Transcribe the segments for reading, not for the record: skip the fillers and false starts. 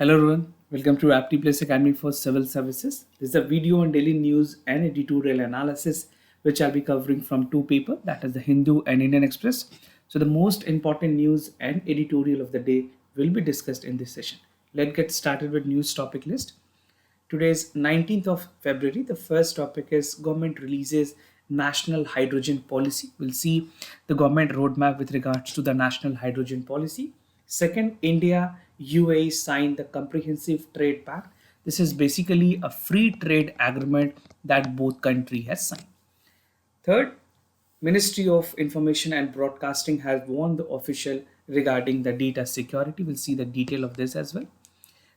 Hello everyone, welcome to Apti Place Academy for Civil Services. This is a video on daily news and editorial analysis which I'll be covering from two papers, that is the Hindu and Indian Express. So the most important news and editorial of the day will be discussed in this session. Let's get started with news topic list. Today's 19th of February, the first topic is government releases national hydrogen policy. We'll see the government roadmap with regards to the national hydrogen policy. Second, India UAE signed the comprehensive trade pact. This is basically a free trade agreement that both countries has signed. Third, Ministry of Information and Broadcasting has warned the official regarding the data security. We'll see the detail of this as well.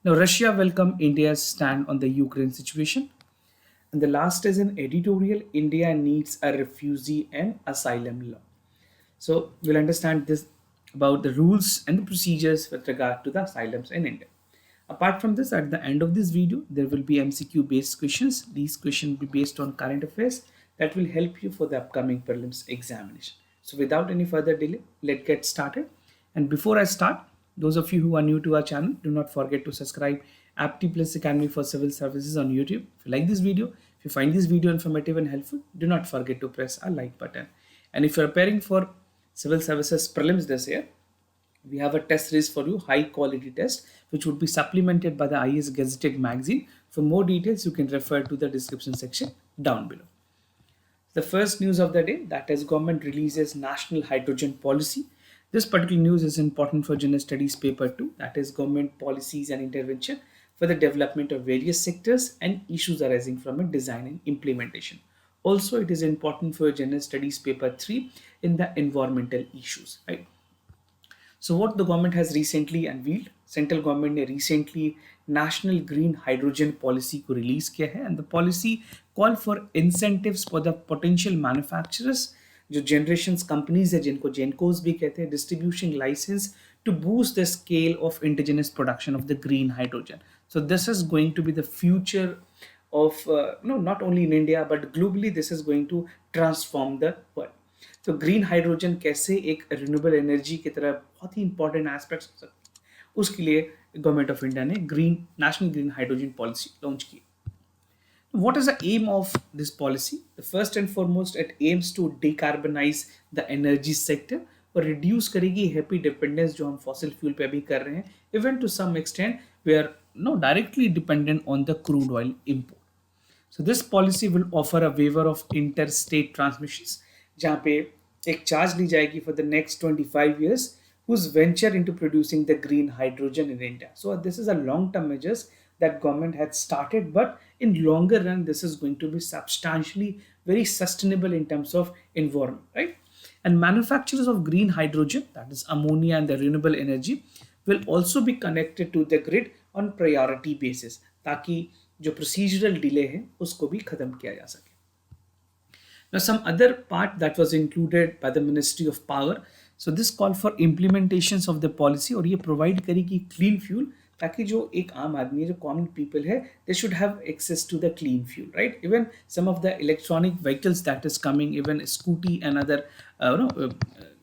Now, Russia welcomed India's stand on the Ukraine situation. And the last is an editorial, India needs a refugee and asylum law. So we'll understand this about the rules and the procedures with regard to the asylums in India. Apart from this, at the end of this video, there will be MCQ based questions. These questions will be based on current affairs that will help you for the upcoming prelims examination. So without any further delay, let's get started. And before I start, those of you who are new to our channel, do not forget to subscribe Apti Plus Academy for Civil Services on YouTube. If you like this video, if you find this video informative and helpful, do not forget to press a like button. And if you're preparing for Civil Services Prelims this year, we have a test series for you, high quality test, which would be supplemented by the IS Gazetted magazine. For more details, you can refer to the description section down below. The first news of the day, that is government releases national hydrogen policy. This particular news is important for General Studies paper 2, that is government policies and intervention for the development of various sectors and issues arising from a design and implementation. Also, it is important for General Studies paper 3 in the environmental issues, right? So what the government has recently unveiled, central government ने recently national green hydrogen policy को release किया है, and the policy call for incentives for the potential manufacturers, जो generations companies है जिनको gencos भी कहते हैं, distribution license to boost the scale of indigenous production of the green hydrogen. So this is going to be the future of no, not only in India but globally. This is going to transform the world. तो green hydrogen कैसे एक renewable energy की तरह बहुत ही important aspects हो सकते हैं, उसके लिए गवर्नमेंट ऑफ इंडिया ने national green hydrogen policy launch की. What is the aim of this policy? The first and foremost, it aims to decarbonize the energy sector और reduce करेगी हैप्पी डिपेंडेंस जो हम फॉसिल फ्यूल पे अभी कर रहे हैं. Even to some extent we are no directly dependent on the crude oil import. So this policy will offer a waiver of interstate transmissions, जहाँ पे एक चार्ज ली जाएगी for the next 25 years whose venture into producing the green hydrogen in India. So this is a long-term measures that government had started, but in longer run this is going to be substantially very sustainable in terms of environment, right? And manufacturers of green hydrogen, that is ammonia and the renewable energy, will also be connected to the grid on priority basis, ताकि जो procedural delay है उसको भी खत्म किया जा सके. Now, some other part that was included by the Ministry of Power. So this call for implementations of the policy और ये provide करेगी clean fuel ताकि जो एक आम आदमी जो common people है, they should have access to the clean fuel, right? Even some of the electronic vehicles that is coming, even scooty and other,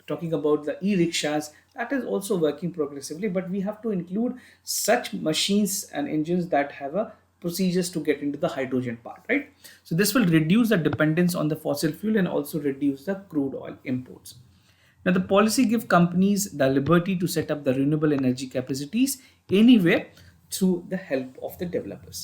talking about the e-rickshaws, that is also working progressively. But we have to include such machines and engines that have a procedures to get into the hydrogen part, right? So this will reduce the dependence on the fossil fuel and also reduce the crude oil imports. Now the policy gives companies the liberty to set up the renewable energy capacities anywhere through the help of the developers.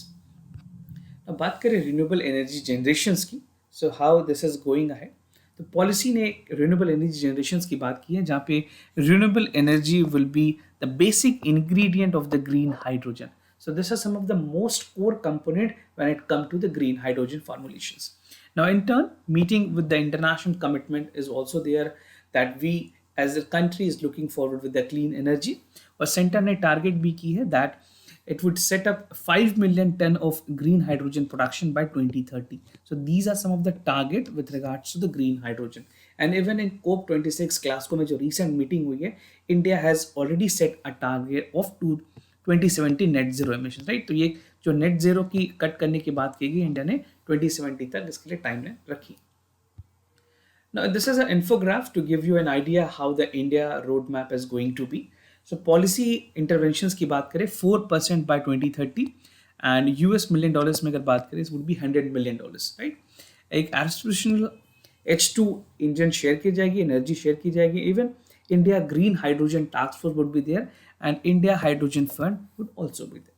Now बात करें renewable energy generations की, so how this is going ahead. तो policy ने renewable energy generations की बात की है जहाँ पे renewable energy will be the basic ingredient of the green hydrogen. So this is some of the most core component when it comes to the green hydrogen formulations. Now in turn, meeting with the international commitment is also there that we as a country is looking forward with the clean energy. और center ने target भी की है that it would set up 5 million ton of green hydrogen production by 2030. So these are some of the target with regards to the green hydrogen. And even in COP26 Glasgow में जो recent meeting हुई है, India has already set a target of 2070 net zero emission, right? तो ये जो net zero की cut करने की बात की गई इंडिया ने 2070 तक इसके लिए टाइमलाइन रखी. Now this is an infograph to give you an idea how the India roadmap is going to be. So policy interventions की बात करें 4% by 2030 and US million dollars में अगर बात करें वुड बी $100 million, राइट. एक aspirational H2 engine share की जाएगी, एनर्जी शेयर की जाएगी. Even India green hydrogen task force would be there and India hydrogen fund would also be there.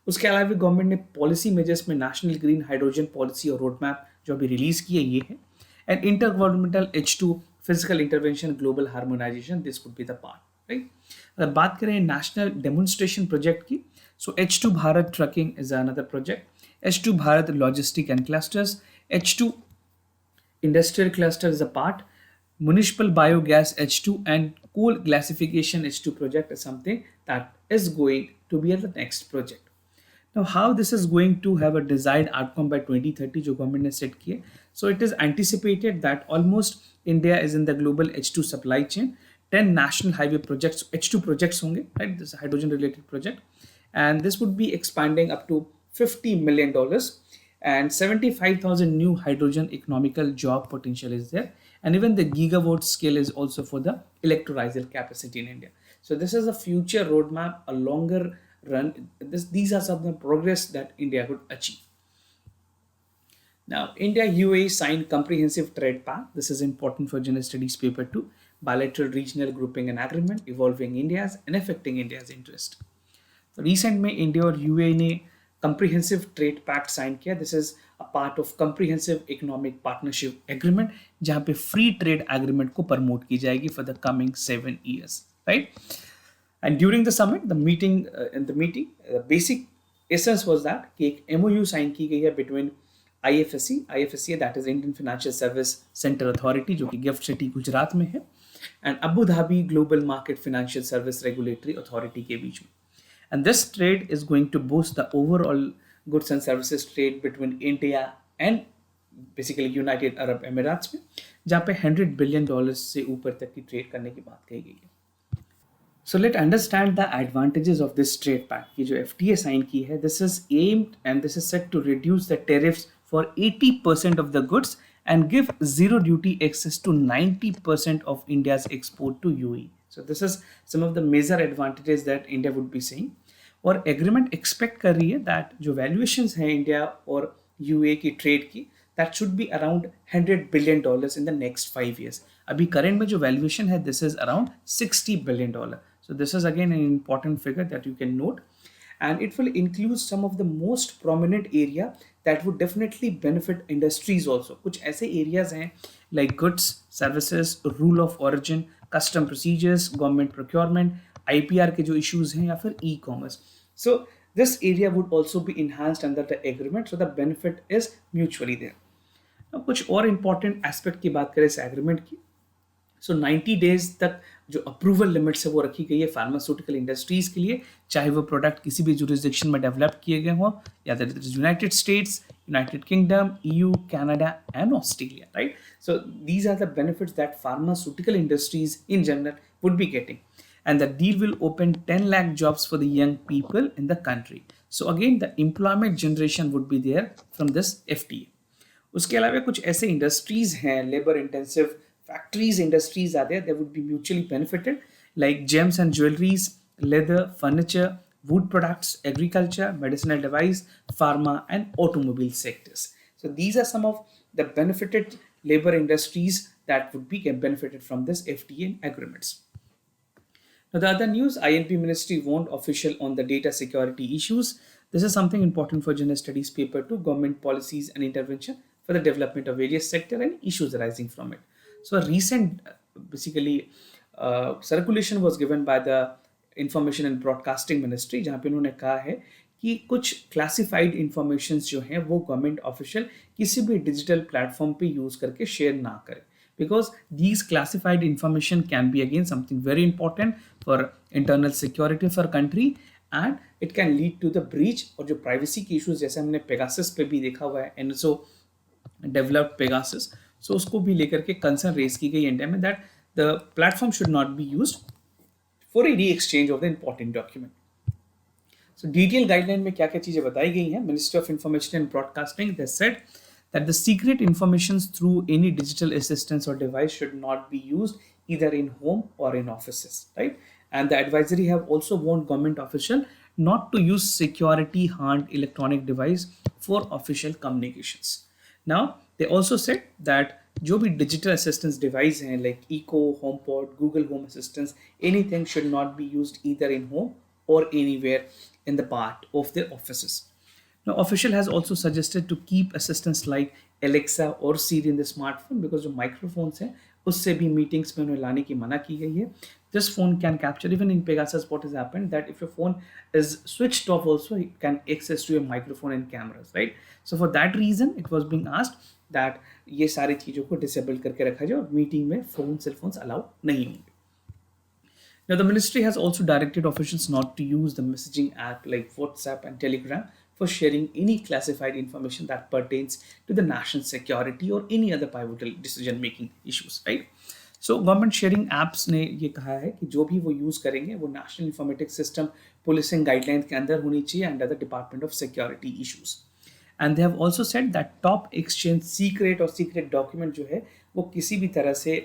उसके अलावा भी गवर्नमेंट ने पॉलिसी मेजर्स में नेशनल ग्रीन हाइड्रोजन पॉलिसी और रोड मैप जो अभी रिलीज किए ये है. And intergovernmental H2 physical intervention global harmonisation this would be the part, right. अगर बात करें नेशनल डेमोन्स्ट्रेशन प्रोजेक्ट की, so H2 Bharat trucking is another project, H2 Bharat logistic and clusters, H2 industrial cluster is a part, municipal biogas H2 and coal gasification H2 project is something that is going to be the next project. Now, how this is going to have a desired outcome by 2030 जो government ने set किए. So it is anticipated that almost India is in the global H2 supply chain. 10 national highway projects, H2 projects होंगे, right? This hydrogen related project, and this would be expanding up to $50 million, and 75,000 new hydrogen economical job potential is there, and even the gigawatt scale is also for the electrolyzer capacity in India. So this is a future roadmap, a longer run. These are some of the progress that India could achieve. Now, India UAE signed comprehensive trade pact. This is important for general studies paper 2. Bilateral regional grouping and agreement evolving India's and affecting India's interest. Recent में India और UAE ने comprehensive trade pact sign किया. This is a part of comprehensive economic partnership agreement, जहां पे free trade agreement को promote की जाएगी for the coming 7 years, right. And during the summit the meeting basic essence was that कि एक MOU sign की गई है between IFSC that is Indian financial service centre authority जो कि गिफ्ट सिटी गुजरात में है, and Abu Dhabi global market financial service regulatory authority के बीच में. And this trade is going to boost the overall goods and services trade between India and basically United Arab Emirates में, जहाँ पे $100 billion से ऊपर तक की ट्रेड करने की बात कही गई है. So let's understand the advantages of this trade pact. ये जो FTA साइन की है, this is aimed and this is set to reduce the tariffs for 80% of the goods and give zero duty access to 90% of India's export to UAE. So this is some of the major advantages that India would be seeing. और agreement expect कर रही है that जो valuations हैं India और UA की trade की, that should be around $100 billion in the next 5 years. अभी करेंट में जो वैल्यूएशन है this is around $60 billion. So this is again an important figure that you can note, and it will include some of the most prominent area that would definitely benefit industries also. कुछ ऐसे areas हैं like goods, services, rule of origin, custom procedures, government procurement, IPR के जो issues हैं या फिर e-commerce. So this area would also be enhanced under the agreement, so the benefit is mutually there. अब कुछ और important aspect की बात करें इस agreement की. सो 90 days तक जो अप्रूवल लिमिट्स है वो रखी गई है फार्मास्यूटिकल इंडस्ट्रीज के लिए, चाहे वो प्रोडक्ट किसी भी जुरिस्डिक्शन में डेवलप किए गए हों, या that is United States, United Kingdom, EU, Canada and Australia, right. So these are the benefits that pharmaceutical industries in general would be getting, and the deal will open 10 lakh jobs for the young people in the country. So again the employment generation would be there from this FTA. उसके अलावा कुछ ऐसे industries हैं, labour intensive factories, industries are there, they would be mutually benefited, like gems and jewelries, leather, furniture, wood products, agriculture, medicinal device, pharma and automobile sectors. So these are some of the benefited labor industries that would be benefited from this FTA agreements. Now the other news, INP ministry won't official on the data security issues. This is something important for general studies paper 2, government policies and intervention for the development of various sector and issues arising from it. So a recent basically circulation was given by the Information and Broadcasting Ministry, जहाँ पे उन्होंने कहा है कि कुछ classified informations जो हैं वो गवर्नमेंट ऑफिशियल किसी भी डिजिटल प्लेटफॉर्म पे यूज करके शेयर ना करें, because these classified information can be again something very important for internal security for country, and it can lead to the breach और जो privacy की issues जैसे हमने Pegasus पे भी देखा हुआ है, NSO developed Pegasus, so उसको भी लेकर के कंसर्न रेज की गई इंडिया में that the platform should not be used for any exchange of the important document. So detail guideline में क्या क्या चीजें बताई गई हैं. Ministry of information and broadcasting they said that the secret information through any digital assistance or device should not be used either in home or in offices, right? And the advisory have also warned government official not to use security hardened electronic device for official communications. Now they also said that जो भी digital assistance device हैं like Eco, HomePod, Google Home Assistance, anything should not be used either in home or anywhere in the part of their offices. Now, official has also suggested to keep assistants like Alexa or Siri in the smartphone because जो microphones हैं उससे भी meetings में उन्हें लाने की मना की गई है. This phone can capture even in Pegasus what has happened that if your phone is switched off also it can access to your microphone and cameras, right? So for that reason it was being asked that ये सारी चीज़ों को disable करके रखा जाए और meeting में phone cell phones allow नहीं होंगे. Now, the ministry has also directed officials not to use the messaging app like WhatsApp and Telegram for sharing any classified information that pertains to the national security or any other pivotal decision making issues, right? So, government sharing apps ने ये कहा है कि जो भी वो use करेंगे वो national informatics system policing guideline के अंदर होनी चाहिए under the department of security issues. And they have also said that top exchange secret और सीक्रेट डॉक्यूमेंट जो है वो किसी भी तरह से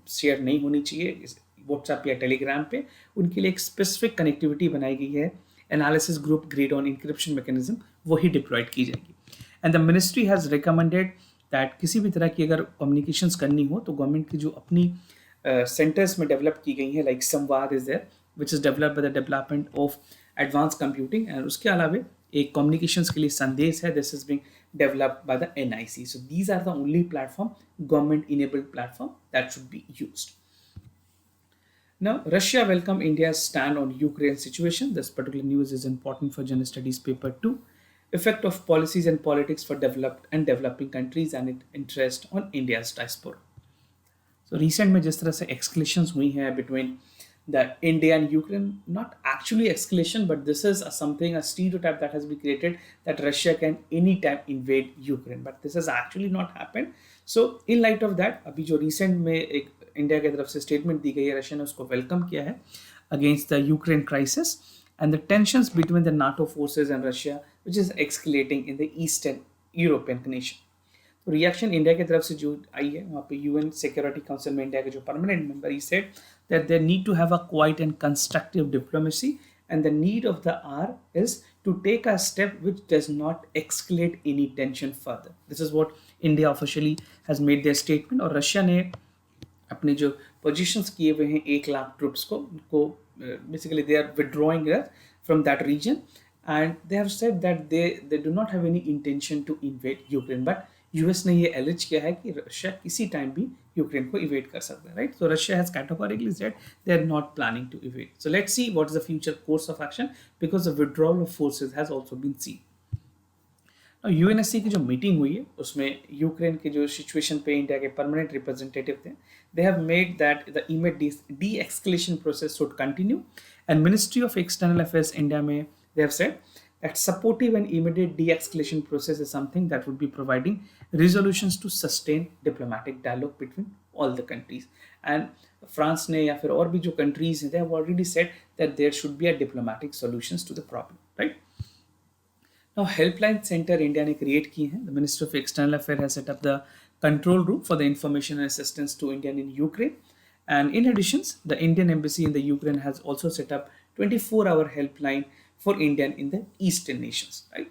शेयर नहीं होनी चाहिए व्हाट्सएप या टेलीग्राम पे. उनके लिए एक स्पेसिफिक कनेक्टिविटी बनाई गई है, analysis group grade on encryption mechanism वही डिप्लॉयड की जाएगी. And the ministry has recommended that किसी भी तरह की अगर कम्युनिकेशंस करनी हो तो गवर्नमेंट की जो अपनी सेंटर्स में डेवलप की गई है like Samvad is there which is developed by the development of advance computing. And उसके अलावा एक कम्युनिकेशंस के लिए संदेश है, this is being developed by the NIC. So these are the only platform government enabled platform that should be used. Now, Russia welcomed India's stand on Ukraine situation. This particular news is important for General Studies paper 2. Effect of policies and politics for developed and developing countries and its interest on India's diaspora. So, recent में जिस तरह से escalations हुई हैं between the India and Ukraine, not actually escalation, but this is something, a stereotype that has been created that Russia can anytime invade Ukraine. But this has actually not happened. So, in light of that, अभी जो recent में एक India की तरफ से statement दी गई है, Russia ने उसको वेलकम किया है against the Ukraine crisis and the tensions between the NATO forces and Russia which is escalating in the eastern European nation. तो रिएक्शन इंडिया की तरफ से जो आई है वहाँ पे यूएन सिक्योरिटी काउंसिल में इंडिया के जो permanent member he said that they need to have a quiet and constructive diplomacy and the need of the hour is to take a step which does not escalate any tension further. This is what India officially has made their statement. और Russia ने अपने जो positions किए हुए हैं 1 lakh troops को उनको basically they are withdrawing from that region and they have said that they do not have any intention to invade Ukraine. But US ने ये एलिज किया है कि रशिया किसी टाइम भी यूक्रेन को इवेड कर सकता है, right? So Russia has categorically said they are not planning to invade. So let's see what is the future course of action because the withdrawal of forces has also been seen. UNSC की जो meeting हुई है उसमें Ukraine के जो situation पे India के permanent representative थे they have made that the immediate deescalation process should continue and ministry of external affairs India में they have said that supportive and immediate de-escalation process is something that would be providing resolutions to sustain diplomatic dialogue between all the countries. And France ने या फिर और भी जो countries हैं they have already said that there should be a diplomatic solutions to the problem, right? Now, helpline center India ने create की हैं. The Ministry of External Affairs has set up the control room for the information and assistance to Indian in Ukraine. And in addition, the Indian embassy in the Ukraine has also set up 24-hour helpline for Indian in the Eastern nations, right?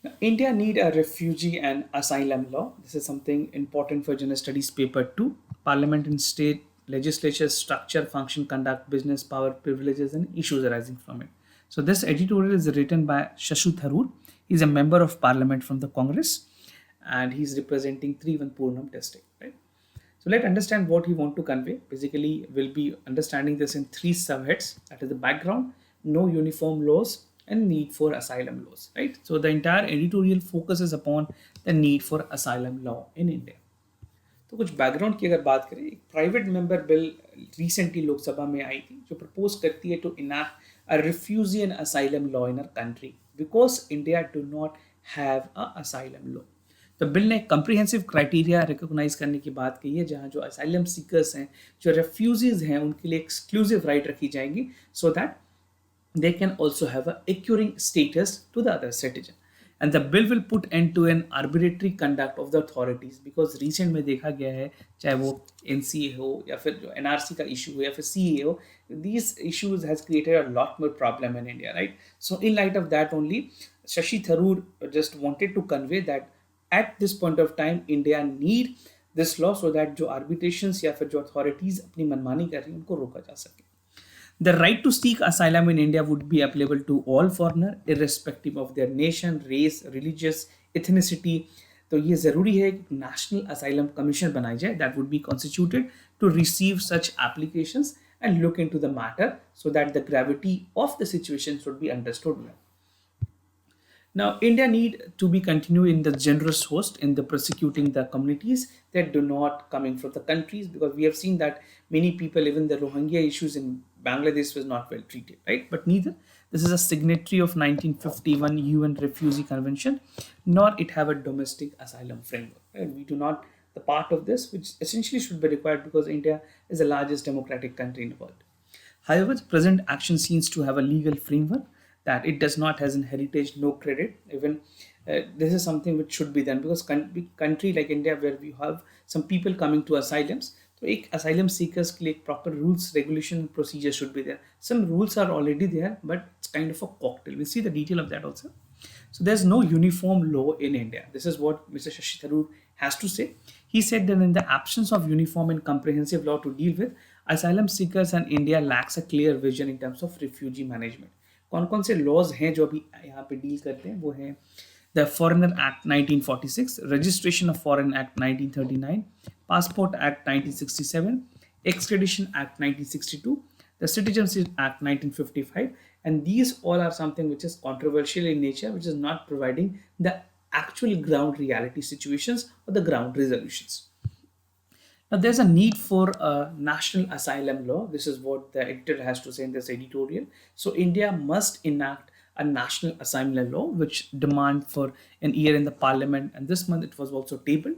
Now, India need a refugee and asylum law. This is something important for General Studies paper 2. Parliament and state legislatures structure, function, conduct, business, power, privileges and issues arising from it. So this editorial is written by Shashu Tharoor. He's a member of parliament from the Congress and he's representing Trivandrum district, right? So let's understand what he want to convey. Basically, we'll be understanding this in 3 subheads. That is the background, no uniform laws and need for asylum laws, right? So the entire editorial focuses upon the need for asylum law in India. तो कुछ background की अगर बात करें, एक private member bill recently Lok Sabha में आई थी जो प्रपोज करती है to enact a refugee and asylum law in our country because India do not have a asylum law. तो बिल ने कम्प्रिहेंसिव क्राइटेरिया रिकॉग्नाइज करने की बात की है जहाँ जो असाइलम सीकर्स हैं, जो रेफ्यूजीज हैं, उनके लिए एक्सक्लूसिव राइट रखी जाएंगी so that they can also have a acquiring status to the other citizen. and the bill will put end to an arbitrary conduct of the authorities, because recent में देखा गया है चाहे वो NCA हो या फिर जो NRC का issue हो या फिर CA हो, these issues has created a lot more problem in India, right? So in light of that only, Shashi Tharoor just wanted to convey that at this point of time India need this law so that जो arbitrations या फिर जो authorities अपनी मनमानी कर रही हैं उनको रोका जा सके. The right to seek asylum in India would be applicable to all foreigner, irrespective of their nation, race, religious, ethnicity. तो ये ज़रूरी है कि नेशनल असाइलम कमीशन बनाई जाए that would be constituted to receive such applications and look into the matter so that the gravity of the situation should be understood well. Now, India need to be continued in the generous host in the prosecuting the communities that do not coming from the countries, because we have seen that many people, even the Rohingya issues in Bangladesh was not well treated, right? But neither this is a signatory of 1951 UN Refugee Convention, nor it have a domestic asylum framework. Right? We do not the part of this, which essentially should be required because India is the largest democratic country in the world. However, the present action seems to have a legal framework that it does not has in heritage, no credit. Even this is something which should be done, because country like India where we have some people coming to asylums, so एक asylum seekers के लिए एक proper rules, regulation, and procedure should be there. Some rules are already there, but it's kind of a cocktail. We'll see the detail of that also. So there's no uniform law in India. This is what Mr. Shashi Tharoor has to say. He said that in the absence of uniform and comprehensive law to deal with, asylum seekers and India lacks a clear vision in terms of refugee management. कौन कौन से laws हैं जो अभी यहाँ पे deal करते हैं, वो हैं the foreigner act 1946, registration of foreign act 1939, passport act 1967, extradition act 1962, the Citizenship Act 1955, and these all are something which is controversial in nature, which is not providing the actual ground reality situations or the ground resolutions. Now, there's a need for a national asylum law. This is what the editor has to say in this editorial. So, India must enact a national asylum law, which demand for an year in the parliament, and this month it was also tabled.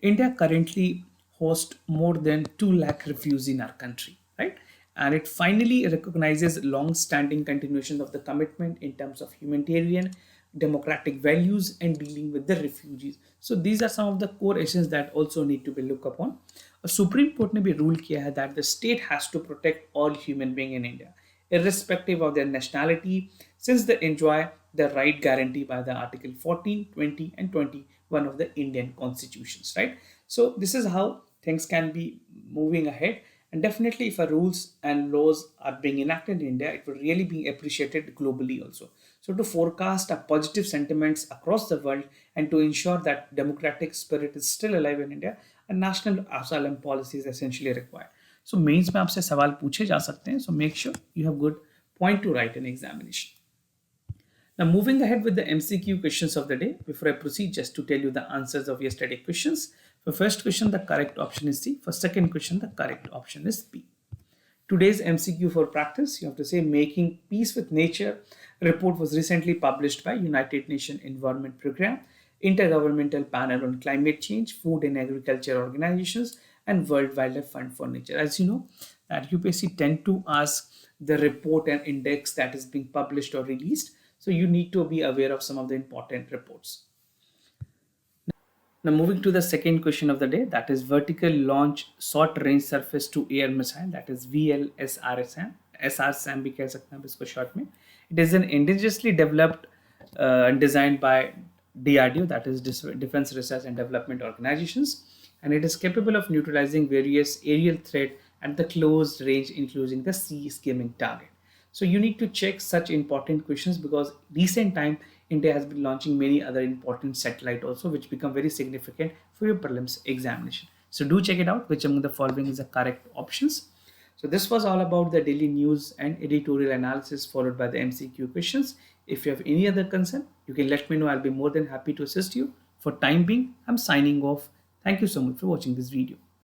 India currently hosts more than 2 lakh refugees in our country, right? And it finally recognizes long-standing continuation of the commitment in terms of humanitarian, democratic values, and dealing with the refugees. So these are some of the core issues that also need to be looked upon. A Supreme Court ने भी rule किया है that the state has to protect all human beings in India, irrespective of their nationality, since they enjoy the right guaranteed by the Article 14, 20, and 21 of the Indian constitutions, right? So this is how things can be moving ahead. And definitely, if our rules and laws are being enacted in India, it will really be appreciated globally also. So, to forecast a positive sentiments across the world and to ensure that democratic spirit is still alive in India, a national asylum policy is essentially required. So, mains में आपसे सवाल पूछे जा सकते हैं. So, make sure you have good point to write in examination. Now, moving ahead with the MCQ questions of the day, before I proceed, just to tell you the answers of yesterday questions. For first question, the correct option is C. For second question, the correct option is B. Today's MCQ for practice, you have to say making peace with nature report was recently published by United Nations Environment Programme, Intergovernmental Panel on Climate Change, Food and Agriculture Organizations, and World Wildlife Fund for Nature. As you know, that UPSC tend to ask the report and index that is being published or released. So you need to be aware of some of the important reports. Now moving to the second question of the day, that is vertical launch short range surface to air missile, that is VLSRSM, SRSM भी कह सकते हैं इसको short में. It is an indigenously developed and designed by DRDO, that is Defense Research and Development Organizations, and it is capable of neutralizing various aerial threat at the close range, including the sea skimming target. So you need to check such important questions because recent time India has been launching many other important satellite also, which become very significant for your prelims examination. So do check it out, which among the following is the correct options. So this was all about the daily news and editorial analysis followed by the MCQ questions. If you have any other concern, you can let me know. I'll be more than happy to assist you. For time being, I'm signing off. Thank you so much for watching this video.